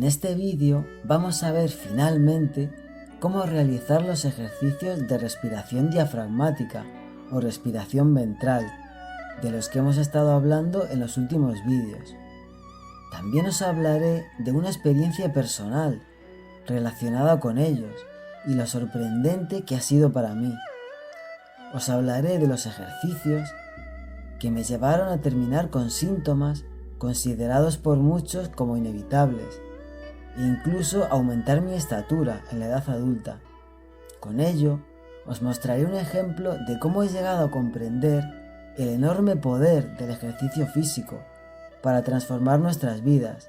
En este vídeo vamos a ver finalmente cómo realizar los ejercicios de respiración diafragmática o respiración ventral, de los que hemos estado hablando en los últimos vídeos. También os hablaré de una experiencia personal relacionada con ellos y lo sorprendente que ha sido para mí. Os hablaré de los ejercicios que me llevaron a terminar con síntomas considerados por muchos como inevitables e incluso aumentar mi estatura en la edad adulta. Con ello, os mostraré un ejemplo de cómo he llegado a comprender el enorme poder del ejercicio físico para transformar nuestras vidas,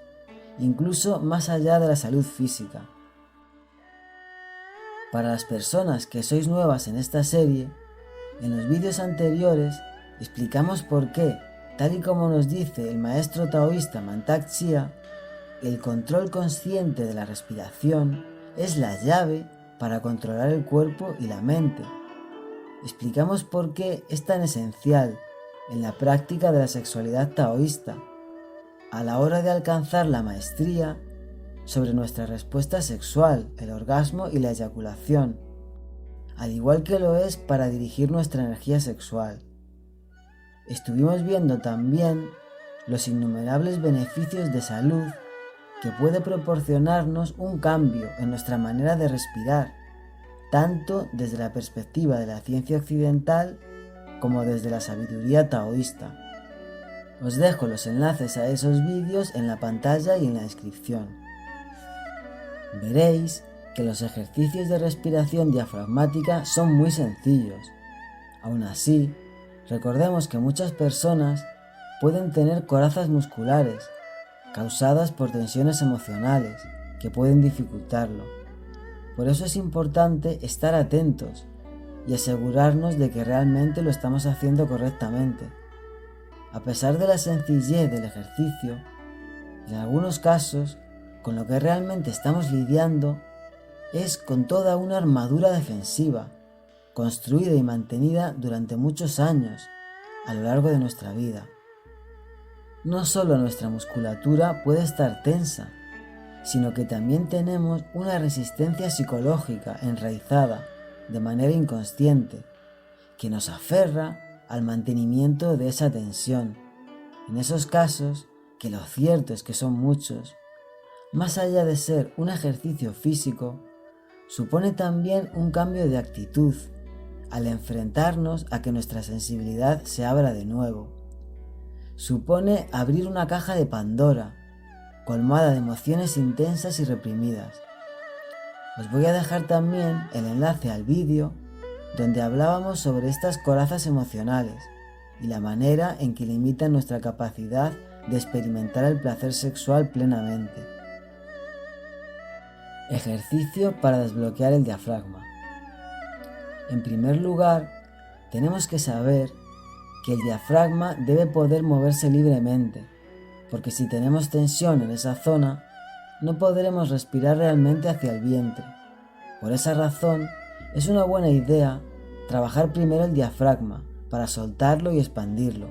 incluso más allá de la salud física. Para las personas que sois nuevas en esta serie, en los vídeos anteriores explicamos por qué, tal y como nos dice el maestro taoísta Mantak Chia, el control consciente de la respiración es la llave para controlar el cuerpo y la mente. Explicamos por qué es tan esencial en la práctica de la sexualidad taoísta, a la hora de alcanzar la maestría sobre nuestra respuesta sexual, el orgasmo y la eyaculación, al igual que lo es para dirigir nuestra energía sexual. Estuvimos viendo también los innumerables beneficios de salud que puede proporcionarnos un cambio en nuestra manera de respirar, tanto desde la perspectiva de la ciencia occidental como desde la sabiduría taoísta. Os dejo los enlaces a esos vídeos en la pantalla y en la descripción. Veréis que los ejercicios de respiración diafragmática son muy sencillos. Aún así, recordemos que muchas personas pueden tener corazas musculares causadas por tensiones emocionales que pueden dificultarlo. Por eso es importante estar atentos y asegurarnos de que realmente lo estamos haciendo correctamente. A pesar de la sencillez del ejercicio, en algunos casos, con lo que realmente estamos lidiando es con toda una armadura defensiva, construida y mantenida durante muchos años a lo largo de nuestra vida. No solo nuestra musculatura puede estar tensa, sino que también tenemos una resistencia psicológica enraizada de manera inconsciente, que nos aferra al mantenimiento de esa tensión. En esos casos, que lo cierto es que son muchos, más allá de ser un ejercicio físico, supone también un cambio de actitud al enfrentarnos a que nuestra sensibilidad se abra de nuevo. Supone abrir una caja de Pandora, colmada de emociones intensas y reprimidas. Os voy a dejar también el enlace al vídeo donde hablábamos sobre estas corazas emocionales y la manera en que limitan nuestra capacidad de experimentar el placer sexual plenamente. Ejercicio para desbloquear el diafragma. En primer lugar, tenemos que saber que el diafragma debe poder moverse libremente, porque si tenemos tensión en esa zona, no podremos respirar realmente hacia el vientre. Por esa razón, es una buena idea trabajar primero el diafragma para soltarlo y expandirlo.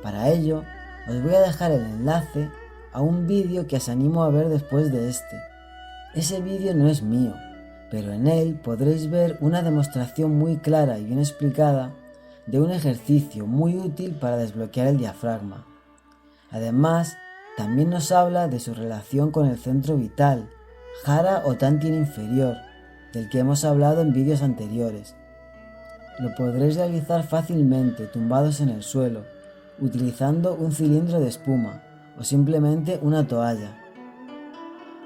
Para ello, os voy a dejar el enlace a un vídeo que os animo a ver después de este. Ese vídeo no es mío, pero en él podréis ver una demostración muy clara y bien explicada de un ejercicio muy útil para desbloquear el diafragma. Además, también nos habla de su relación con el centro vital, Jara o Tantien inferior, del que hemos hablado en vídeos anteriores. Lo podréis realizar fácilmente tumbados en el suelo, utilizando un cilindro de espuma o simplemente una toalla.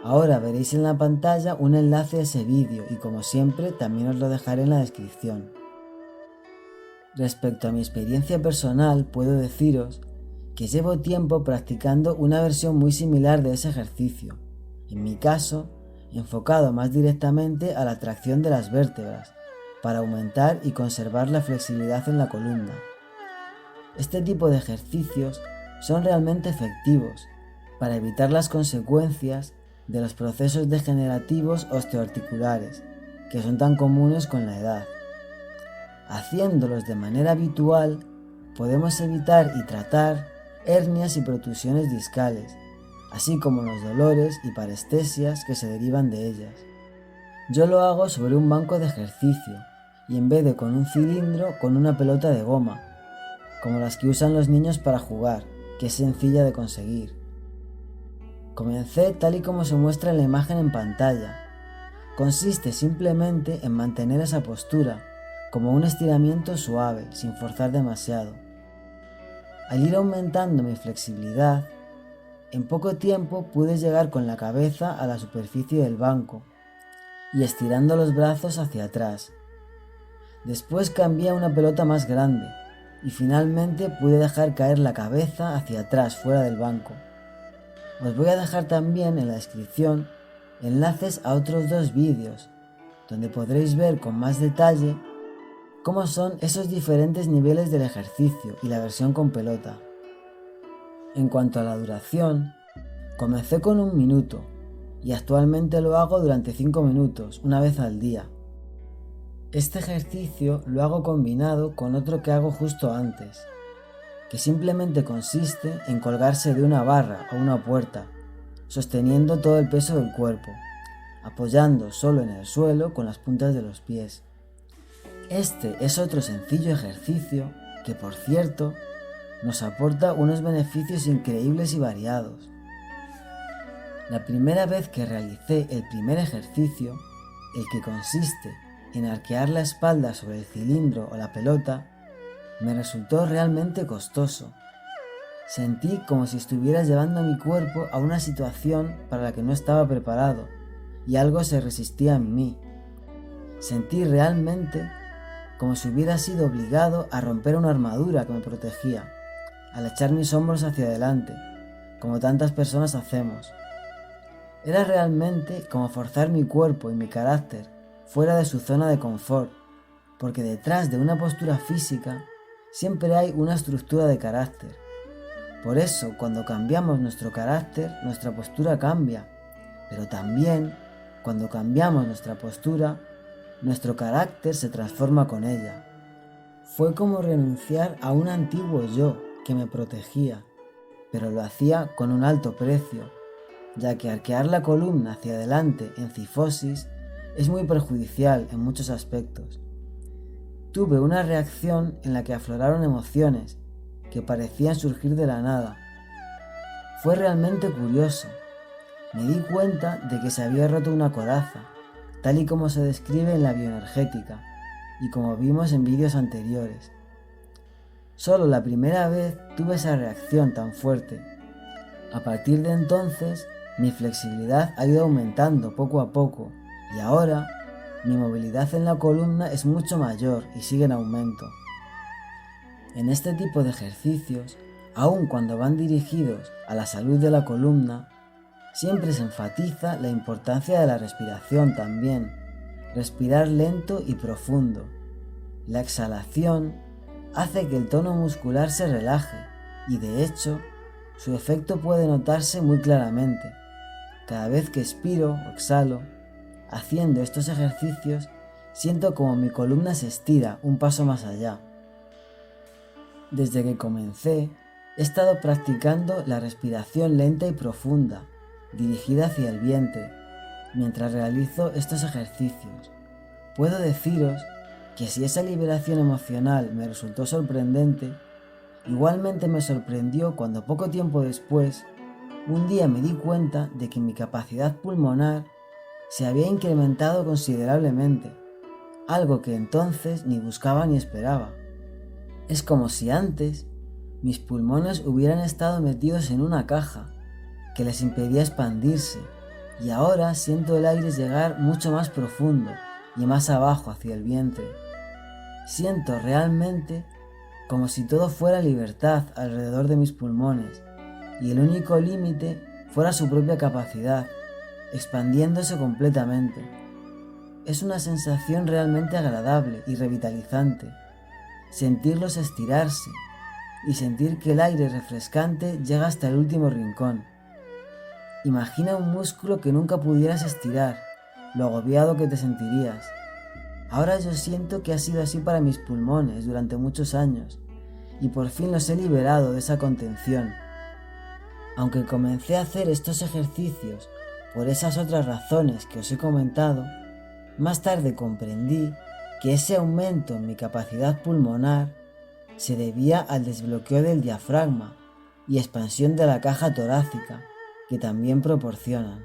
Ahora veréis en la pantalla un enlace a ese vídeo y como siempre también os lo dejaré en la descripción. Respecto a mi experiencia personal, puedo deciros que llevo tiempo practicando una versión muy similar de ese ejercicio, en mi caso, enfocado más directamente a la tracción de las vértebras, para aumentar y conservar la flexibilidad en la columna. Este tipo de ejercicios son realmente efectivos para evitar las consecuencias de los procesos degenerativos osteoarticulares, que son tan comunes con la edad. Haciéndolos de manera habitual, podemos evitar y tratar hernias y protusiones discales, así como los dolores y parestesias que se derivan de ellas. Yo lo hago sobre un banco de ejercicio y en vez de con un cilindro, con una pelota de goma, como las que usan los niños para jugar, que es sencilla de conseguir. Comencé tal y como se muestra en la imagen en pantalla. Consiste simplemente en mantener esa postura, como un estiramiento suave, sin forzar demasiado. Al ir aumentando mi flexibilidad, en poco tiempo pude llegar con la cabeza a la superficie del banco y estirando los brazos hacia atrás. Después cambié a una pelota más grande y finalmente pude dejar caer la cabeza hacia atrás fuera del banco. Os voy a dejar también en la descripción enlaces a otros 2 vídeos donde podréis ver con más detalle cómo son esos diferentes niveles del ejercicio y la versión con pelota. En cuanto a la duración, comencé con 1 minuto y actualmente lo hago durante 5 minutos, una vez al día. Este ejercicio lo hago combinado con otro que hago justo antes, que simplemente consiste en colgarse de una barra o una puerta, sosteniendo todo el peso del cuerpo, apoyando solo en el suelo con las puntas de los pies. Este es otro sencillo ejercicio que, por cierto, nos aporta unos beneficios increíbles y variados. La primera vez que realicé el primer ejercicio, el que consiste en arquear la espalda sobre el cilindro o la pelota, me resultó realmente costoso. Sentí como si estuviera llevando mi cuerpo a una situación para la que no estaba preparado y algo se resistía en mí. Sentí realmente como si hubiera sido obligado a romper una armadura que me protegía, al echar mis hombros hacia adelante, como tantas personas hacemos. Era realmente como forzar mi cuerpo y mi carácter fuera de su zona de confort, porque detrás de una postura física siempre hay una estructura de carácter. Por eso, cuando cambiamos nuestro carácter, nuestra postura cambia, pero también, cuando cambiamos nuestra postura, nuestro carácter se transforma con ella. Fue como renunciar a un antiguo yo que me protegía, pero lo hacía con un alto precio, ya que arquear la columna hacia adelante en cifosis es muy perjudicial en muchos aspectos. Tuve una reacción en la que afloraron emociones que parecían surgir de la nada. Fue realmente curioso. Me di cuenta de que se había roto una coraza, tal y como se describe en la bioenergética y como vimos en vídeos anteriores. Solo la primera vez tuve esa reacción tan fuerte. A partir de entonces, mi flexibilidad ha ido aumentando poco a poco y ahora mi movilidad en la columna es mucho mayor y sigue en aumento. En este tipo de ejercicios, aun cuando van dirigidos a la salud de la columna, siempre se enfatiza la importancia de la respiración también. Respirar lento y profundo. La exhalación hace que el tono muscular se relaje y de hecho, su efecto puede notarse muy claramente. Cada vez que expiro o exhalo, haciendo estos ejercicios, siento como mi columna se estira un paso más allá. Desde que comencé, he estado practicando la respiración lenta y profunda, dirigida hacia el vientre, mientras realizo estos ejercicios. Puedo deciros que si esa liberación emocional me resultó sorprendente, igualmente me sorprendió cuando poco tiempo después, un día me di cuenta de que mi capacidad pulmonar se había incrementado considerablemente, algo que entonces ni buscaba ni esperaba. Es como si antes mis pulmones hubieran estado metidos en una caja que les impedía expandirse y ahora siento el aire llegar mucho más profundo y más abajo hacia el vientre. Siento realmente como si todo fuera libertad alrededor de mis pulmones y el único límite fuera su propia capacidad, expandiéndose completamente. Es una sensación realmente agradable y revitalizante, sentirlos estirarse y sentir que el aire refrescante llega hasta el último rincón. Imagina un músculo que nunca pudieras estirar, lo agobiado que te sentirías. Ahora yo siento que ha sido así para mis pulmones durante muchos años y por fin los he liberado de esa contención. Aunque comencé a hacer estos ejercicios por esas otras razones que os he comentado, más tarde comprendí que ese aumento en mi capacidad pulmonar se debía al desbloqueo del diafragma y expansión de la caja torácica que también proporcionan.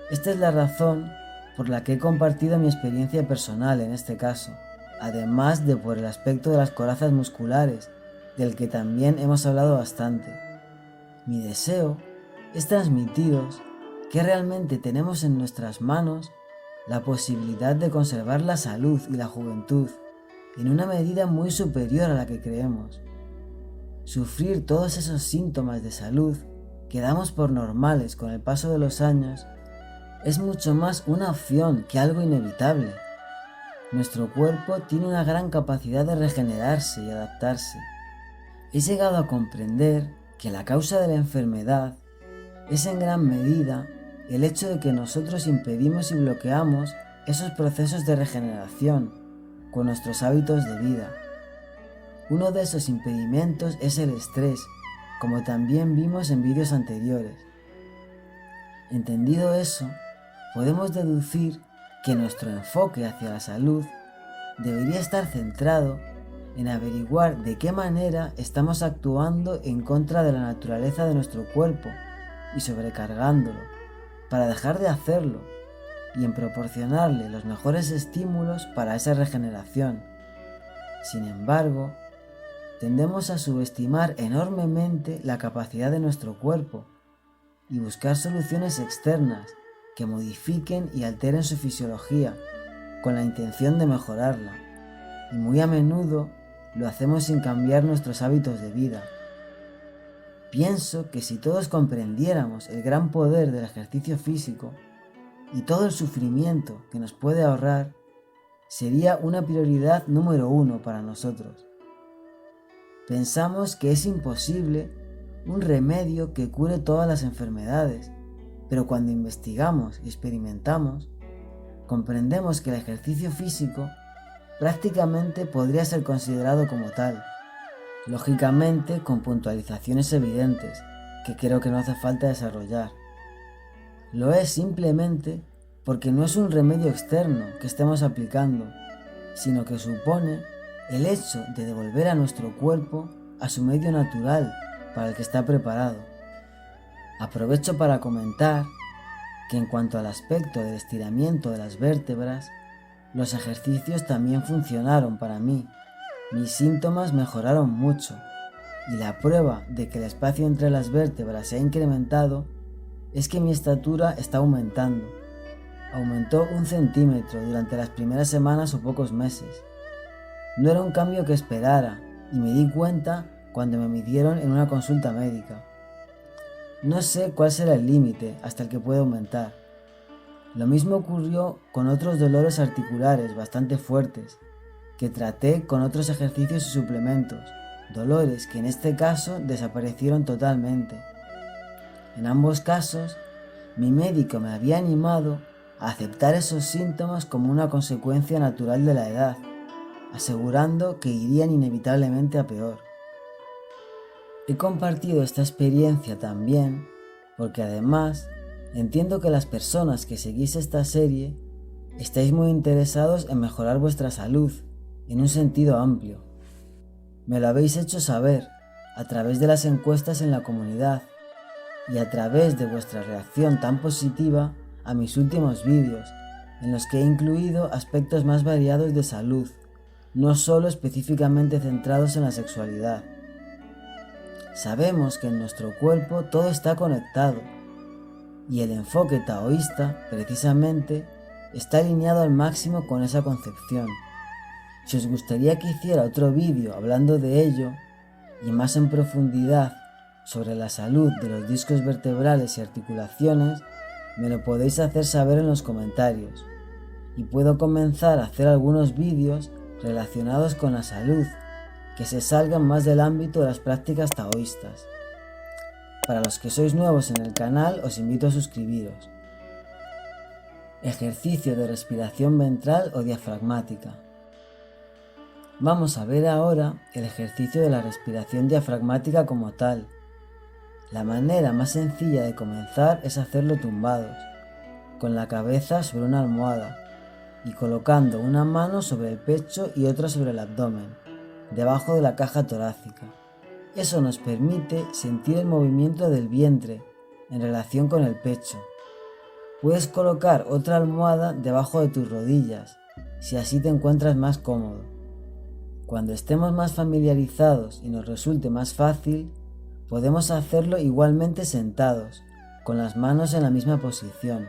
Esta es la razón por la que he compartido mi experiencia personal en este caso, además de por el aspecto de las corazas musculares, del que también hemos hablado bastante. Mi deseo es transmitiros que realmente tenemos en nuestras manos la posibilidad de conservar la salud y la juventud en una medida muy superior a la que creemos. Sufrir todos esos síntomas de salud que damos por normales con el paso de los años es mucho más una opción que algo inevitable. Nuestro cuerpo tiene una gran capacidad de regenerarse y adaptarse. He llegado a comprender que la causa de la enfermedad es en gran medida el hecho de que nosotros impedimos y bloqueamos esos procesos de regeneración con nuestros hábitos de vida. Uno de esos impedimentos es el estrés, como también vimos en vídeos anteriores. Entendido eso, podemos deducir que nuestro enfoque hacia la salud debería estar centrado en averiguar de qué manera estamos actuando en contra de la naturaleza de nuestro cuerpo y sobrecargándolo, para dejar de hacerlo, y en proporcionarle los mejores estímulos para esa regeneración. Sin embargo, tendemos a subestimar enormemente la capacidad de nuestro cuerpo y buscar soluciones externas que modifiquen y alteren su fisiología con la intención de mejorarla, y muy a menudo lo hacemos sin cambiar nuestros hábitos de vida. Pienso que si todos comprendiéramos el gran poder del ejercicio físico y todo el sufrimiento que nos puede ahorrar, sería una prioridad número 1 para nosotros. Pensamos que es imposible un remedio que cure todas las enfermedades, pero cuando investigamos y experimentamos, comprendemos que el ejercicio físico prácticamente podría ser considerado como tal, lógicamente con puntualizaciones evidentes, que creo que no hace falta desarrollar. Lo es simplemente porque no es un remedio externo que estemos aplicando, sino que supone el hecho de devolver a nuestro cuerpo a su medio natural para el que está preparado. Aprovecho para comentar que en cuanto al aspecto del estiramiento de las vértebras, los ejercicios también funcionaron para mí. Mis síntomas mejoraron mucho, y la prueba de que el espacio entre las vértebras se ha incrementado es que mi estatura está aumentando. Aumentó 1 centímetro durante las primeras semanas o pocos meses. No era un cambio que esperara, y me di cuenta cuando me midieron en una consulta médica. No sé cuál será el límite hasta el que puede aumentar. Lo mismo ocurrió con otros dolores articulares bastante fuertes, que traté con otros ejercicios y suplementos, dolores que en este caso desaparecieron totalmente. En ambos casos, mi médico me había animado a aceptar esos síntomas como una consecuencia natural de la edad, asegurando que irían inevitablemente a peor. He compartido esta experiencia también porque además entiendo que las personas que seguís esta serie estáis muy interesados en mejorar vuestra salud en un sentido amplio. Me lo habéis hecho saber a través de las encuestas en la comunidad y a través de vuestra reacción tan positiva a mis últimos vídeos, en los que he incluido aspectos más variados de salud, no solo específicamente centrados en la sexualidad. Sabemos que en nuestro cuerpo todo está conectado, y el enfoque taoísta, precisamente, está alineado al máximo con esa concepción. Si os gustaría que hiciera otro vídeo hablando de ello, y más en profundidad sobre la salud de los discos vertebrales y articulaciones, me lo podéis hacer saber en los comentarios, y puedo comenzar a hacer algunos vídeos relacionados con la salud, que se salgan más del ámbito de las prácticas taoístas. Para los que sois nuevos en el canal, os invito a suscribiros. Ejercicio de respiración ventral o diafragmática. Vamos a ver ahora el ejercicio de la respiración diafragmática como tal. La manera más sencilla de comenzar es hacerlo tumbados, con la cabeza sobre una almohada y colocando una mano sobre el pecho y otra sobre el abdomen, debajo de la caja torácica. Eso nos permite sentir el movimiento del vientre en relación con el pecho. Puedes colocar otra almohada debajo de tus rodillas, si así te encuentras más cómodo. Cuando estemos más familiarizados y nos resulte más fácil, podemos hacerlo igualmente sentados, con las manos en la misma posición.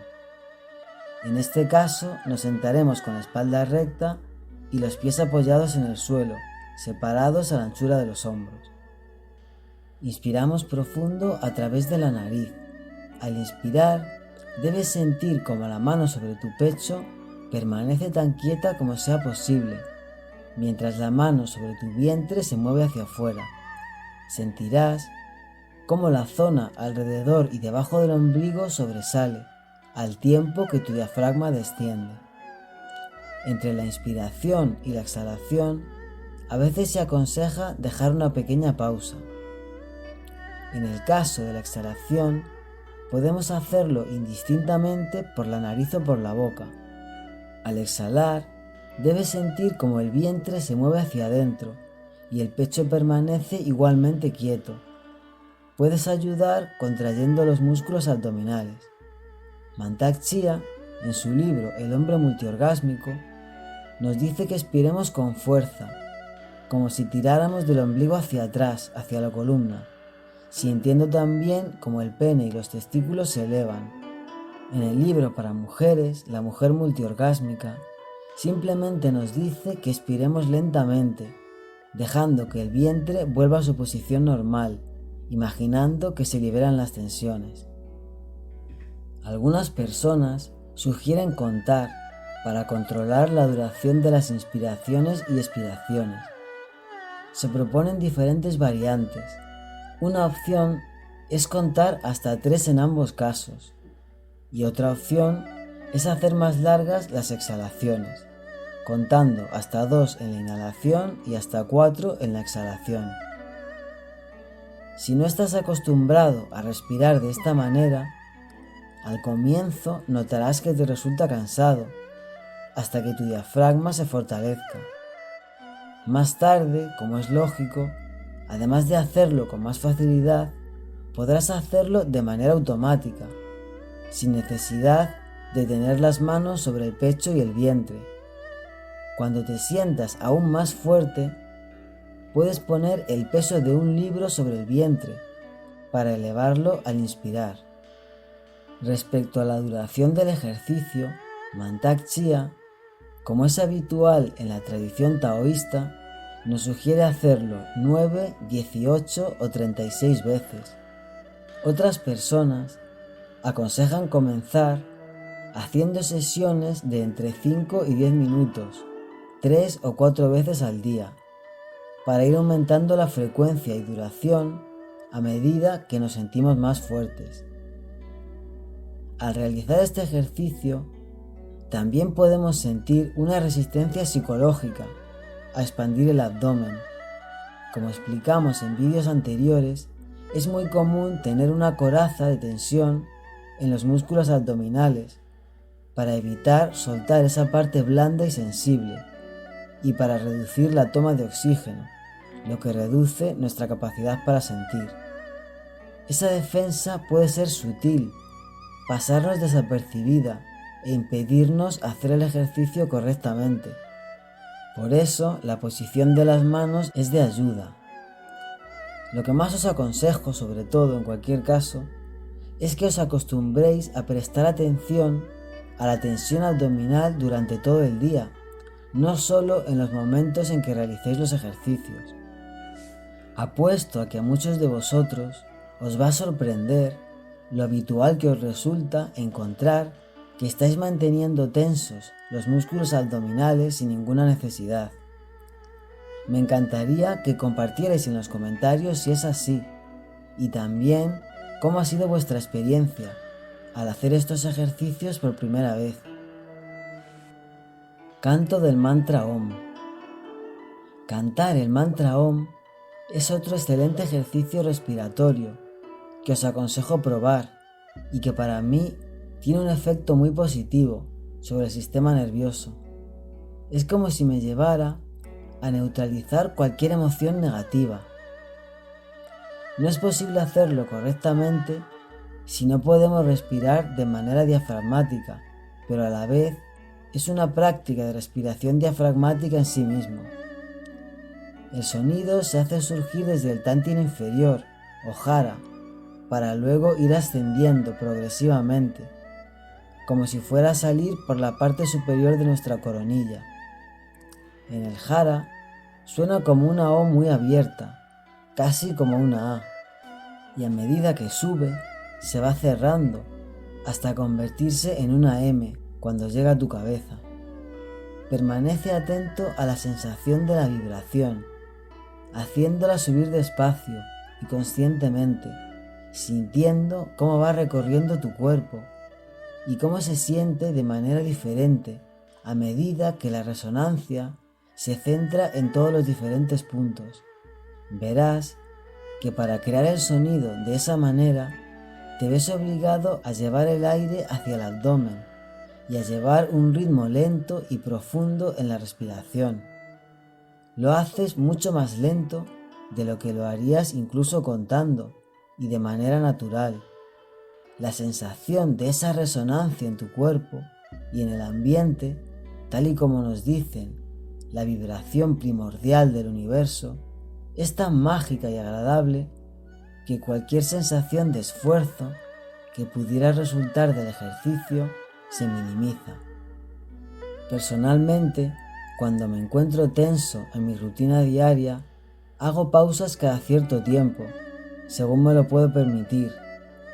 En este caso, nos sentaremos con la espalda recta y los pies apoyados en el suelo, separados a la anchura de los hombros. Inspiramos profundo a través de la nariz. Al inspirar, debes sentir como la mano sobre tu pecho permanece tan quieta como sea posible, mientras la mano sobre tu vientre se mueve hacia afuera. Sentirás cómo la zona alrededor y debajo del ombligo sobresale, al tiempo que tu diafragma desciende. Entre la inspiración y la exhalación, a veces se aconseja dejar una pequeña pausa. En el caso de la exhalación, podemos hacerlo indistintamente por la nariz o por la boca. Al exhalar, debes sentir como el vientre se mueve hacia adentro y el pecho permanece igualmente quieto. Puedes ayudar contrayendo los músculos abdominales. Mantak Chia, en su libro El hombre multiorgásmico, nos dice que expiremos con fuerza, como si tiráramos del ombligo hacia atrás, hacia la columna, sintiendo también como el pene y los testículos se elevan. En el libro para mujeres, La mujer multiorgásmica, simplemente nos dice que expiremos lentamente, dejando que el vientre vuelva a su posición normal, imaginando que se liberan las tensiones. Algunas personas sugieren contar para controlar la duración de las inspiraciones y expiraciones. Se proponen diferentes variantes. Una opción es contar hasta 3 en ambos casos, y otra opción es hacer más largas las exhalaciones, contando hasta 2 en la inhalación y hasta 4 en la exhalación. Si no estás acostumbrado a respirar de esta manera, al comienzo notarás que te resulta cansado, hasta que tu diafragma se fortalezca. Más tarde, como es lógico, además de hacerlo con más facilidad, podrás hacerlo de manera automática, sin necesidad de tener las manos sobre el pecho y el vientre. Cuando te sientas aún más fuerte, puedes poner el peso de un libro sobre el vientre para elevarlo al inspirar. Respecto a la duración del ejercicio, Mantak Chia, como es habitual en la tradición taoísta, nos sugiere hacerlo 9, 18 o 36 veces. Otras personas aconsejan comenzar haciendo sesiones de entre 5 y 10 minutos, 3 o 4 veces al día, para ir aumentando la frecuencia y duración a medida que nos sentimos más fuertes. Al realizar este ejercicio, también podemos sentir una resistencia psicológica a expandir el abdomen. Como explicamos en vídeos anteriores, es muy común tener una coraza de tensión en los músculos abdominales para evitar soltar esa parte blanda y sensible y para reducir la toma de oxígeno, lo que reduce nuestra capacidad para sentir. Esa defensa puede ser sutil, pasarnos desapercibida e impedirnos hacer el ejercicio correctamente. Por eso, la posición de las manos es de ayuda. Lo que más os aconsejo, sobre todo en cualquier caso, es que os acostumbréis a prestar atención a la tensión abdominal durante todo el día, no solo en los momentos en que realicéis los ejercicios. Apuesto a que a muchos de vosotros os va a sorprender lo habitual que os resulta encontrar que estáis manteniendo tensos los músculos abdominales sin ninguna necesidad. Me encantaría que compartierais en los comentarios si es así, y también cómo ha sido vuestra experiencia al hacer estos ejercicios por primera vez. Canto del mantra Om. Cantar el mantra Om es otro excelente ejercicio respiratorio que os aconsejo probar y que para mí tiene un efecto muy positivo sobre el sistema nervioso. Es como si me llevara a neutralizar cualquier emoción negativa. No es posible hacerlo correctamente si no podemos respirar de manera diafragmática, pero a la vez es una práctica de respiración diafragmática en sí mismo. El sonido se hace surgir desde el tántino inferior o jara, para luego ir ascendiendo progresivamente, como si fuera a salir por la parte superior de nuestra coronilla. En el jara suena como una O muy abierta, casi como una A, y a medida que sube, se va cerrando hasta convertirse en una M cuando llega a tu cabeza. Permanece atento a la sensación de la vibración, haciéndola subir despacio y conscientemente, sintiendo cómo va recorriendo tu cuerpo y cómo se siente de manera diferente a medida que la resonancia se centra en todos los diferentes puntos. Verás que para crear el sonido de esa manera te ves obligado a llevar el aire hacia el abdomen y a llevar un ritmo lento y profundo en la respiración. Lo haces mucho más lento de lo que lo harías incluso contando y de manera natural. La sensación de esa resonancia en tu cuerpo y en el ambiente, tal y como nos dicen, la vibración primordial del universo, es tan mágica y agradable que cualquier sensación de esfuerzo que pudiera resultar del ejercicio se minimiza. Personalmente, cuando me encuentro tenso en mi rutina diaria, hago pausas cada cierto tiempo, según me lo puedo permitir,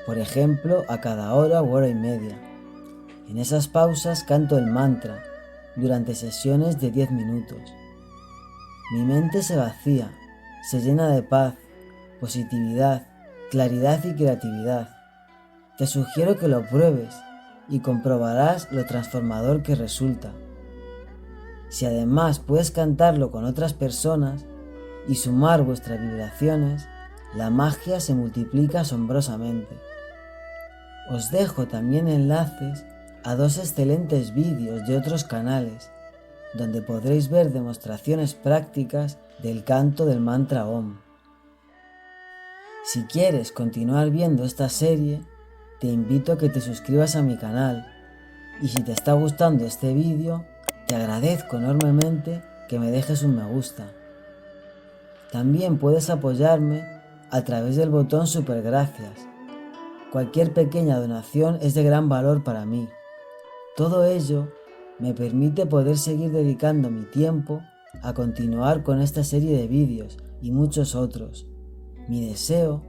por ejemplo, a cada hora u hora y media. En esas pausas canto el mantra durante sesiones de 10 minutos. Mi mente se vacía, se llena de paz, positividad, claridad y creatividad. Te sugiero que lo pruebes y comprobarás lo transformador que resulta. Si además puedes cantarlo con otras personas y sumar vuestras vibraciones, la magia se multiplica asombrosamente. Os dejo también enlaces a 2 excelentes vídeos de otros canales, donde podréis ver demostraciones prácticas del canto del mantra Om. Si quieres continuar viendo esta serie, te invito a que te suscribas a mi canal, y si te está gustando este vídeo, te agradezco enormemente que me dejes un me gusta. También puedes apoyarme a través del botón Super Gracias. Cualquier pequeña donación es de gran valor para mí. Todo ello me permite poder seguir dedicando mi tiempo a continuar con esta serie de vídeos y muchos otros. Mi deseo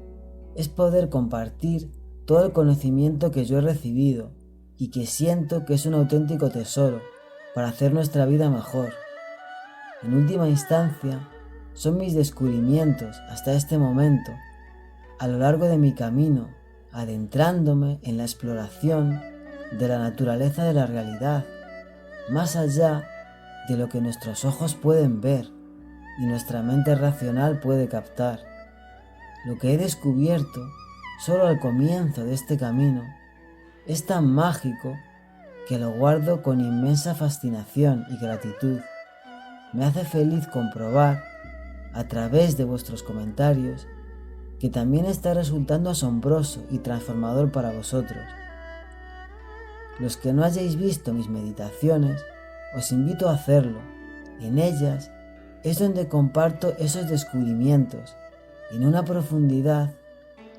es poder compartir todo el conocimiento que yo he recibido y que siento que es un auténtico tesoro para hacer nuestra vida mejor. En última instancia, son mis descubrimientos hasta este momento, a lo largo de mi camino, adentrándome en la exploración de la naturaleza de la realidad, más allá de lo que nuestros ojos pueden ver y nuestra mente racional puede captar. Lo que he descubierto solo al comienzo de este camino es tan mágico que lo guardo con inmensa fascinación y gratitud. Me hace feliz comprobar, a través de vuestros comentarios, que también está resultando asombroso y transformador para vosotros. Los que no hayáis visto mis meditaciones, os invito a hacerlo. En ellas es donde comparto esos descubrimientos en una profundidad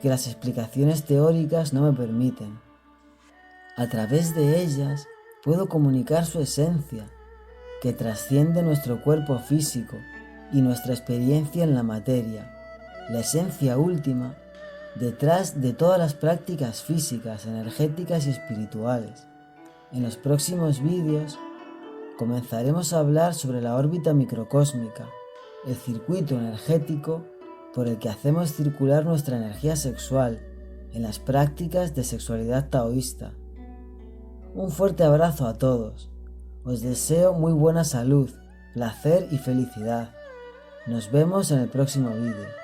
que las explicaciones teóricas no me permiten. A través de ellas puedo comunicar su esencia, que trasciende nuestro cuerpo físico y nuestra experiencia en la materia, la esencia última detrás de todas las prácticas físicas, energéticas y espirituales. En los próximos vídeos comenzaremos a hablar sobre la órbita microcósmica, el circuito energético por el que hacemos circular nuestra energía sexual en las prácticas de sexualidad taoísta. Un fuerte abrazo a todos. Os deseo muy buena salud, placer y felicidad. Nos vemos en el próximo vídeo.